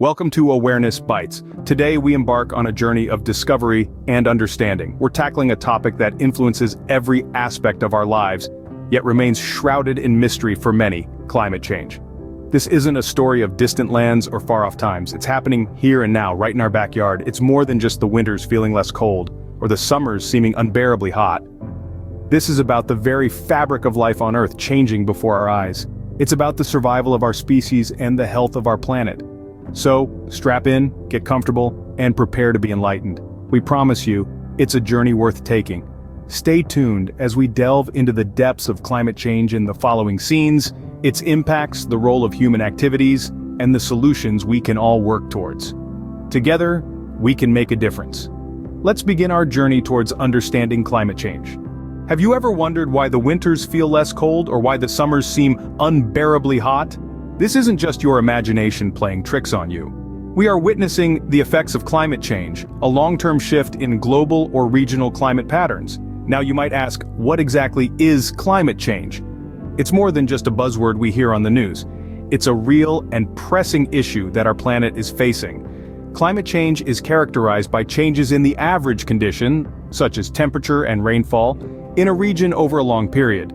Welcome to Awareness Bytes. Today we embark on a journey of discovery and understanding. We're tackling a topic that influences every aspect of our lives, yet remains shrouded in mystery for many: climate change. This isn't a story of distant lands or far-off times. It's happening here and now, right in our backyard. It's more than just the winters feeling less cold, or the summers seeming unbearably hot. This is about the very fabric of life on Earth changing before our eyes. It's about the survival of our species and the health of our planet. So, strap in, get comfortable, and prepare to be enlightened. We promise you, it's a journey worth taking. Stay tuned as we delve into the depths of climate change in the following scenes, its impacts, the role of human activities, and the solutions we can all work towards. Together, we can make a difference. Let's begin our journey towards understanding climate change. Have you ever wondered why the winters feel less cold or why the summers seem unbearably hot? This isn't just your imagination playing tricks on you. We are witnessing the effects of climate change, a long-term shift in global or regional climate patterns. Now you might ask, what exactly is climate change? It's more than just a buzzword we hear on the news. It's a real and pressing issue that our planet is facing. Climate change is characterized by changes in the average condition, such as temperature and rainfall, in a region over a long period.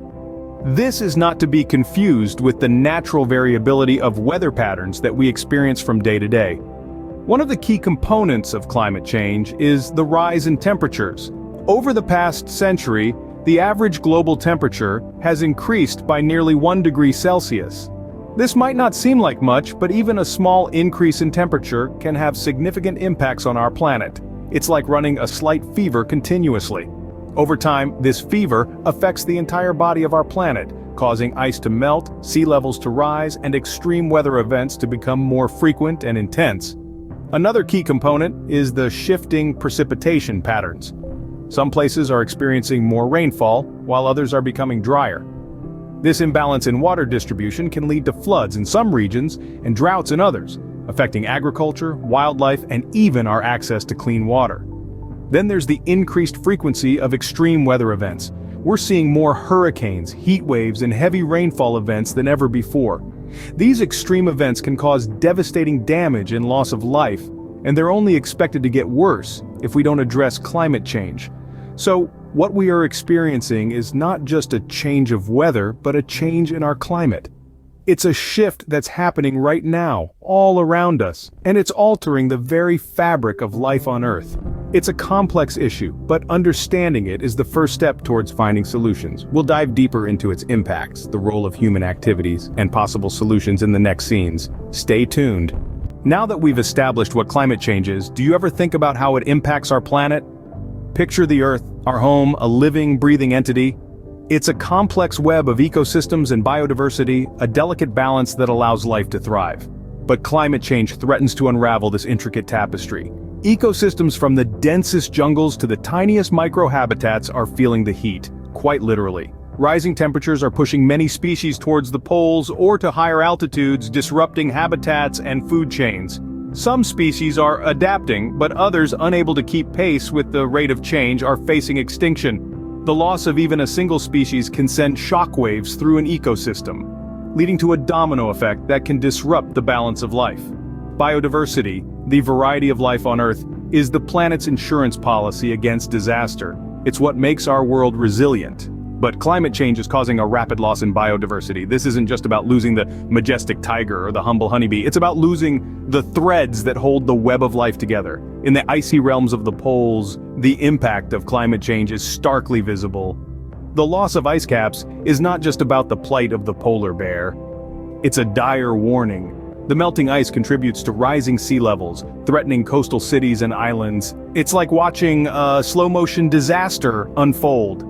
This is not to be confused with the natural variability of weather patterns that we experience from day to day. One of the key components of climate change is the rise in temperatures. Over the past century, the average global temperature has increased by nearly 1 degree Celsius. This might not seem like much, but even a small increase in temperature can have significant impacts on our planet. It's like running a slight fever continuously. Over time, this fever affects the entire body of our planet, causing ice to melt, sea levels to rise, and extreme weather events to become more frequent and intense. Another key component is the shifting precipitation patterns. Some places are experiencing more rainfall, while others are becoming drier. This imbalance in water distribution can lead to floods in some regions and droughts in others, affecting agriculture, wildlife, and even our access to clean water. Then there's the increased frequency of extreme weather events. We're seeing more hurricanes, heat waves, and heavy rainfall events than ever before. These extreme events can cause devastating damage and loss of life, and they're only expected to get worse if we don't address climate change. So, what we are experiencing is not just a change of weather, but a change in our climate. It's a shift that's happening right now, all around us, and it's altering the very fabric of life on Earth. It's a complex issue, but understanding it is the first step towards finding solutions. We'll dive deeper into its impacts, the role of human activities, and possible solutions in the next scenes. Stay tuned. Now that we've established what climate change is, do you ever think about how it impacts our planet? Picture the Earth, our home, a living, breathing entity. It's a complex web of ecosystems and biodiversity, a delicate balance that allows life to thrive. But climate change threatens to unravel this intricate tapestry. Ecosystems from the densest jungles to the tiniest microhabitats are feeling the heat, quite literally. Rising temperatures are pushing many species towards the poles or to higher altitudes, disrupting habitats and food chains. Some species are adapting, but others, unable to keep pace with the rate of change, are facing extinction. The loss of even a single species can send shockwaves through an ecosystem, leading to a domino effect that can disrupt the balance of life. Biodiversity, the variety of life on Earth, is the planet's insurance policy against disaster. It's what makes our world resilient. But climate change is causing a rapid loss in biodiversity. This isn't just about losing the majestic tiger or the humble honeybee. It's about losing the threads that hold the web of life together. In the icy realms of the poles, the impact of climate change is starkly visible. The loss of ice caps is not just about the plight of the polar bear. It's a dire warning. The melting ice contributes to rising sea levels, threatening coastal cities and islands. It's like watching a slow-motion disaster unfold.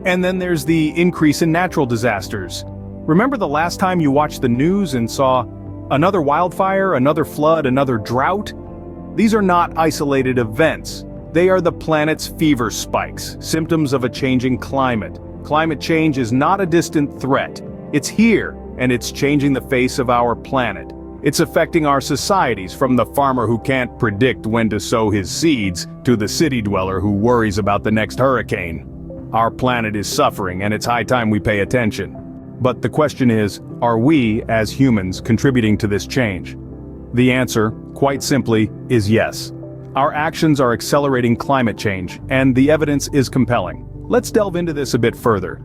And then there's the increase in natural disasters. Remember the last time you watched the news and saw another wildfire, another flood, another drought? These are not isolated events. They are the planet's fever spikes, symptoms of a changing climate. Climate change is not a distant threat. It's here, and it's changing the face of our planet. It's affecting our societies, from the farmer who can't predict when to sow his seeds to the city dweller who worries about the next hurricane. Our planet is suffering, and it's high time we pay attention. But the question is, are we, as humans, contributing to this change? The answer, quite simply, is yes. Our actions are accelerating climate change, and the evidence is compelling. Let's delve into this a bit further.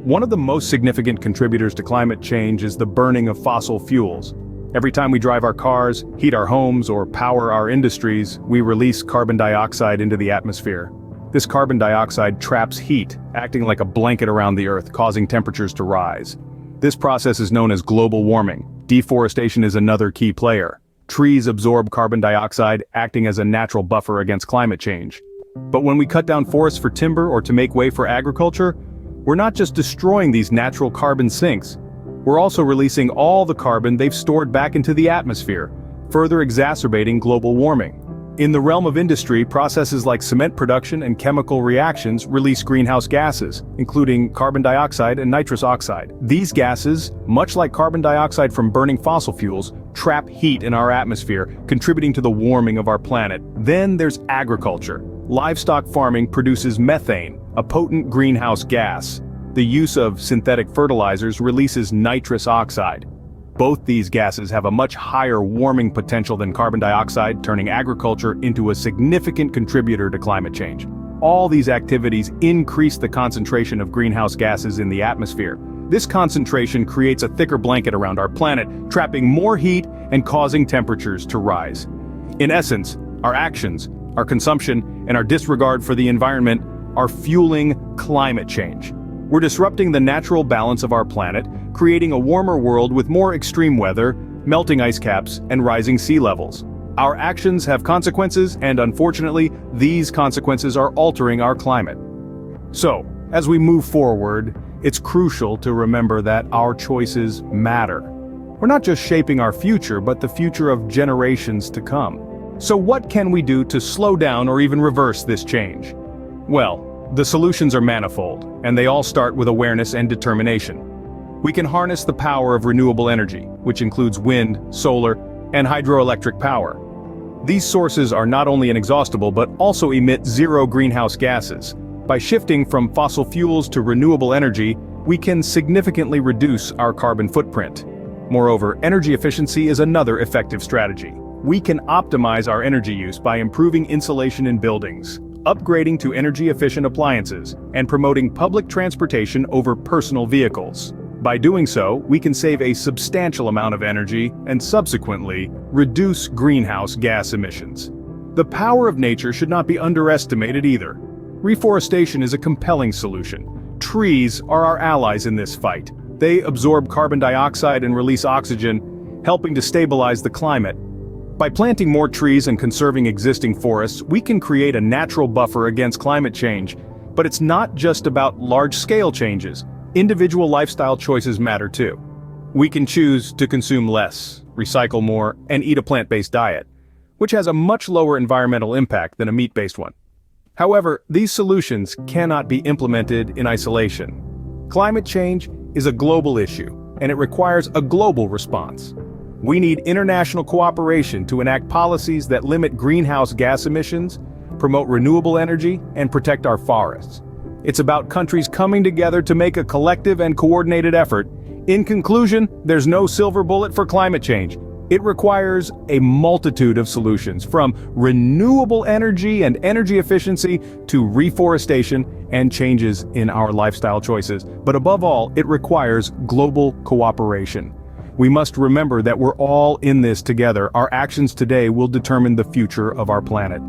One of the most significant contributors to climate change is the burning of fossil fuels. Every time we drive our cars, heat our homes, or power our industries, we release carbon dioxide into the atmosphere. This carbon dioxide traps heat, acting like a blanket around the Earth, causing temperatures to rise. This process is known as global warming. Deforestation is another key player. Trees absorb carbon dioxide, acting as a natural buffer against climate change. But when we cut down forests for timber or to make way for agriculture, we're not just destroying these natural carbon sinks. We're also releasing all the carbon they've stored back into the atmosphere, further exacerbating global warming. In the realm of industry, processes like cement production and chemical reactions release greenhouse gases, including carbon dioxide and nitrous oxide. These gases, much like carbon dioxide from burning fossil fuels, trap heat in our atmosphere, contributing to the warming of our planet. Then there's agriculture. Livestock farming produces methane, a potent greenhouse gas. The use of synthetic fertilizers releases nitrous oxide. Both these gases have a much higher warming potential than carbon dioxide, turning agriculture into a significant contributor to climate change. All these activities increase the concentration of greenhouse gases in the atmosphere. This concentration creates a thicker blanket around our planet, trapping more heat and causing temperatures to rise. In essence, our actions, our consumption, and our disregard for the environment are fueling climate change. We're disrupting the natural balance of our planet, creating a warmer world with more extreme weather, melting ice caps, and rising sea levels. Our actions have consequences, and unfortunately, these consequences are altering our climate. So, as we move forward, it's crucial to remember that our choices matter. We're not just shaping our future, but the future of generations to come. So what can we do to slow down or even reverse this change? Well, the solutions are manifold, and they all start with awareness and determination. We can harness the power of renewable energy, which includes wind, solar, and hydroelectric power. These sources are not only inexhaustible but also emit zero greenhouse gases. By shifting from fossil fuels to renewable energy, we can significantly reduce our carbon footprint. Moreover, energy efficiency is another effective strategy. We can optimize our energy use by improving insulation in buildings, upgrading to energy-efficient appliances, and promoting public transportation over personal vehicles. By doing so, we can save a substantial amount of energy and subsequently reduce greenhouse gas emissions. The power of nature should not be underestimated either. Reforestation is a compelling solution. Trees are our allies in this fight. They absorb carbon dioxide and release oxygen, helping to stabilize the climate. By planting more trees and conserving existing forests, we can create a natural buffer against climate change. But it's not just about large-scale changes. Individual lifestyle choices matter too. We can choose to consume less, recycle more, and eat a plant-based diet, which has a much lower environmental impact than a meat-based one. However, these solutions cannot be implemented in isolation. Climate change is a global issue, and it requires a global response. We need international cooperation to enact policies that limit greenhouse gas emissions, promote renewable energy, and protect our forests. It's about countries coming together to make a collective and coordinated effort. In conclusion, there's no silver bullet for climate change. It requires a multitude of solutions, from renewable energy and energy efficiency to reforestation and changes in our lifestyle choices. But above all, it requires global cooperation. We must remember that we're all in this together. Our actions today will determine the future of our planet.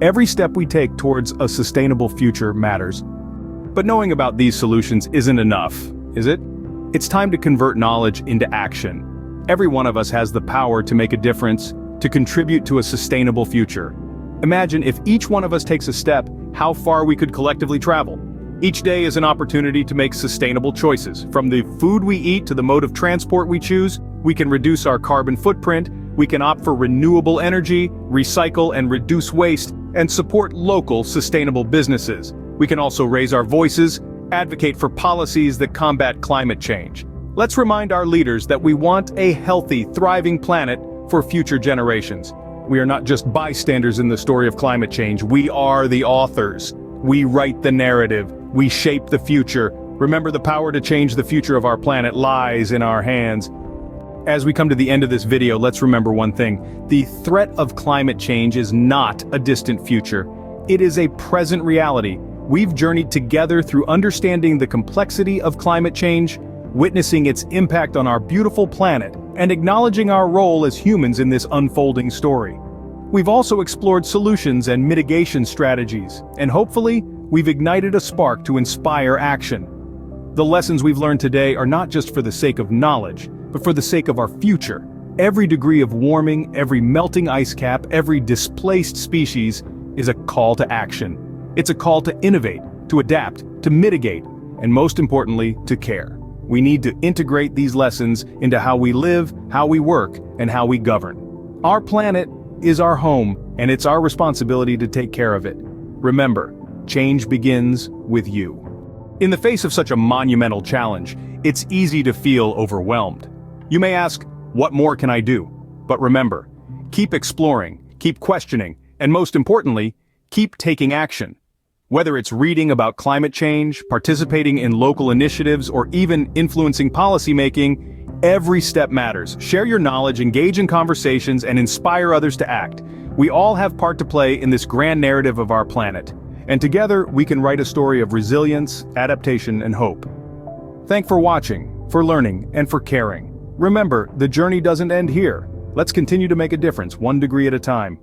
Every step we take towards a sustainable future matters. But knowing about these solutions isn't enough, is it? It's time to convert knowledge into action. Every one of us has the power to make a difference, to contribute to a sustainable future. Imagine if each one of us takes a step, how far we could collectively travel. Each day is an opportunity to make sustainable choices. From the food we eat to the mode of transport we choose, we can reduce our carbon footprint, we can opt for renewable energy, recycle and reduce waste, and support local sustainable businesses. We can also raise our voices, advocate for policies that combat climate change. Let's remind our leaders that we want a healthy, thriving planet for future generations. We are not just bystanders in the story of climate change, we are the authors. We write the narrative, we shape the future. Remember, the power to change the future of our planet lies in our hands. As we come to the end of this video, let's remember one thing. The threat of climate change is not a distant future. It is a present reality. We've journeyed together through understanding the complexity of climate change, witnessing its impact on our beautiful planet, and acknowledging our role as humans in this unfolding story. We've also explored solutions and mitigation strategies, and hopefully, we've ignited a spark to inspire action. The lessons we've learned today are not just for the sake of knowledge, but for the sake of our future. Every degree of warming, every melting ice cap, every displaced species is a call to action. It's a call to innovate, to adapt, to mitigate, and most importantly, to care. We need to integrate these lessons into how we live, how we work, and how we govern. Our planet is our home, and it's our responsibility to take care of it. Remember, change begins with you. In the face of such a monumental challenge, it's easy to feel overwhelmed. You may ask, what more can I do? But remember, keep exploring, keep questioning, and most importantly, keep taking action. Whether it's reading about climate change, participating in local initiatives, or even influencing policymaking, every step matters. Share your knowledge, engage in conversations, and inspire others to act. We all have part to play in this grand narrative of our planet. And together, we can write a story of resilience, adaptation, and hope. Thanks for watching, for learning, and for caring. Remember, the journey doesn't end here. Let's continue to make a difference, 1 degree at a time.